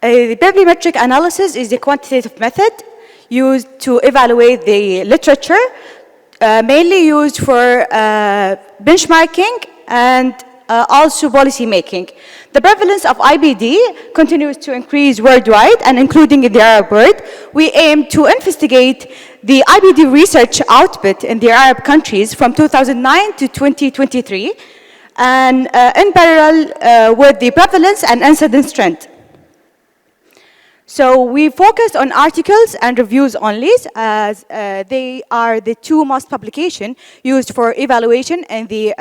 The bibliometric analysis is a quantitative method used to evaluate the literature, mainly used for benchmarking and also policy making. The prevalence of IBD continues to increase worldwide and including in the Arab world. We aim to investigate the IBD research output in the Arab countries from 2009 to 2023 and in parallel with the prevalence and incidence trend. So we focus on articles and reviews only, as they are the two most publications used for evaluation in the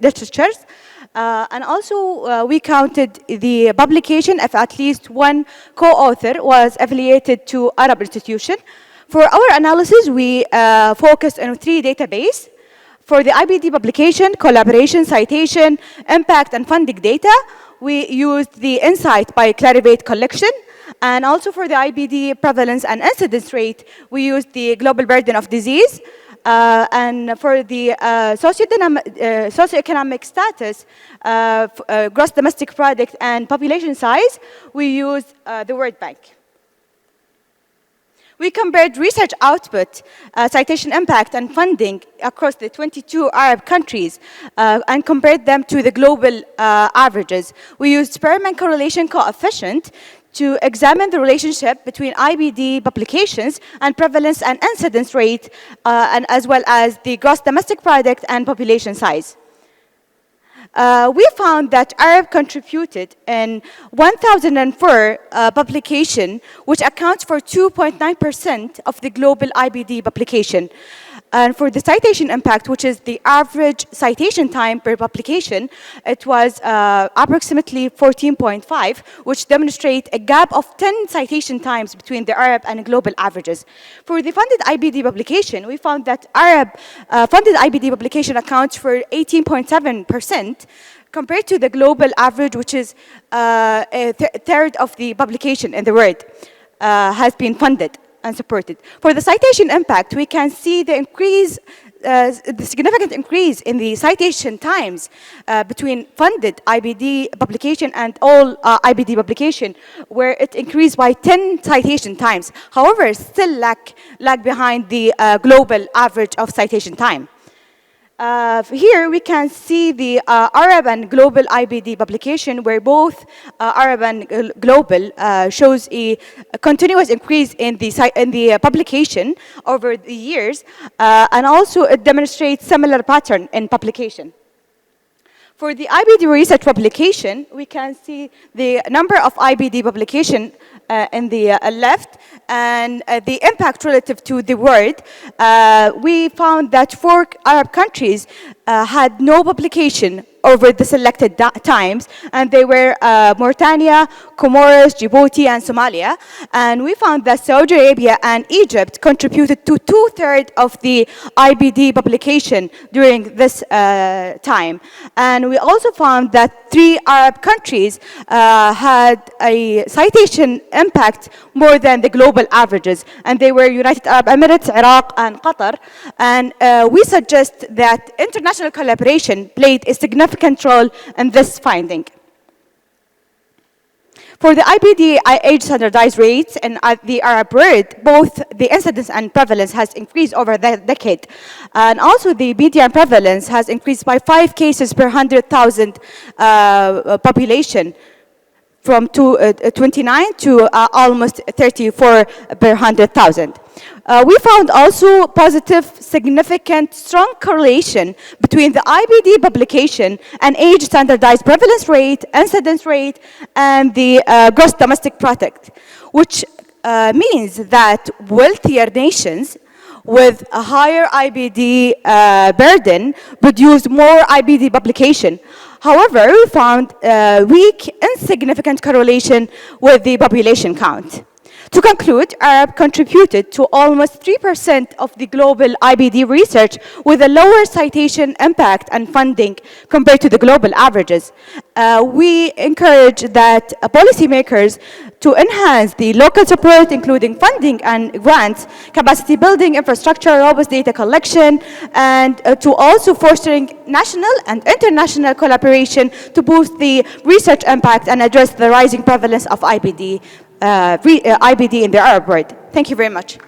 literatures. And also we counted the publication if at least one co-author was affiliated to Arab institution. For our analysis, we focused on 3 databases. For the IBD publication, collaboration, citation, impact, and funding data, we used the Insight by Clarivate collection. And also for the IBD prevalence and incidence rate, we used the global burden of disease. And for the socioeconomic status, gross domestic product, and population size, we used the World Bank. We compared research output, citation impact, and funding across the 22 Arab countries and compared them to the global averages. We used Spearman correlation coefficient to examine the relationship between IBD publications and prevalence and incidence rate, and as well as the gross domestic product and population size. We found that Arab contributed in 1,004 publication, which accounts for 2.9% of the global IBD publication. And for the citation impact, which is the average citation time per publication, it was approximately 14.5, which demonstrates a gap of 10 citation times between the Arab and global averages. For the funded IBD publication, we found that Arab funded IBD publication accounts for 18.7%, compared to the global average, which is a third of the publication in the world has been funded and supported. For the citation impact, we can see the increase, the significant increase in the citation times between funded IBD publication and all IBD publication, where it increased by 10 citation times. However, still lag behind the global average of citation time. Here we can see the Arab and global IBD publication, where both Arab and global shows a continuous increase in the publication over the years, and also it demonstrates similar pattern in publication. For the IBD research publication, we can see the number of IBD publication in the left and the impact relative to the world. We found that 4 Arab countries had no publication over the selected times, and they were Mauritania, Comoros, Djibouti, and Somalia. And we found that Saudi Arabia and Egypt contributed to 2/3 of the IBD publication during this time. And we also found that 3 Arab countries had a citation impact more than the global averages, and they were United Arab Emirates, Iraq, and Qatar. And we suggest that international collaboration played a significant role in this finding. For the IBD age standardized rates in the Arab world, both the incidence and prevalence has increased over the decade. And also the median prevalence has increased by 5 cases per 100,000 population, from 29 to almost 34 per 100,000. We found also positive, significant, strong correlation between the IBD publication and age standardized prevalence rate, incidence rate, and the gross domestic product, which means that wealthier nations with a higher IBD burden produce more IBD publication. However, we found weak, insignificant correlation with the population count. To conclude, Arab contributed to almost 3% of the global IBD research with a lower citation impact and funding compared to the global averages. We encourage that policymakers to enhance the local support, including funding and grants, capacity building, infrastructure, robust data collection, and to also fostering national and international collaboration to boost the research impact and address the rising prevalence of IBD in the Arab world. Thank you very much.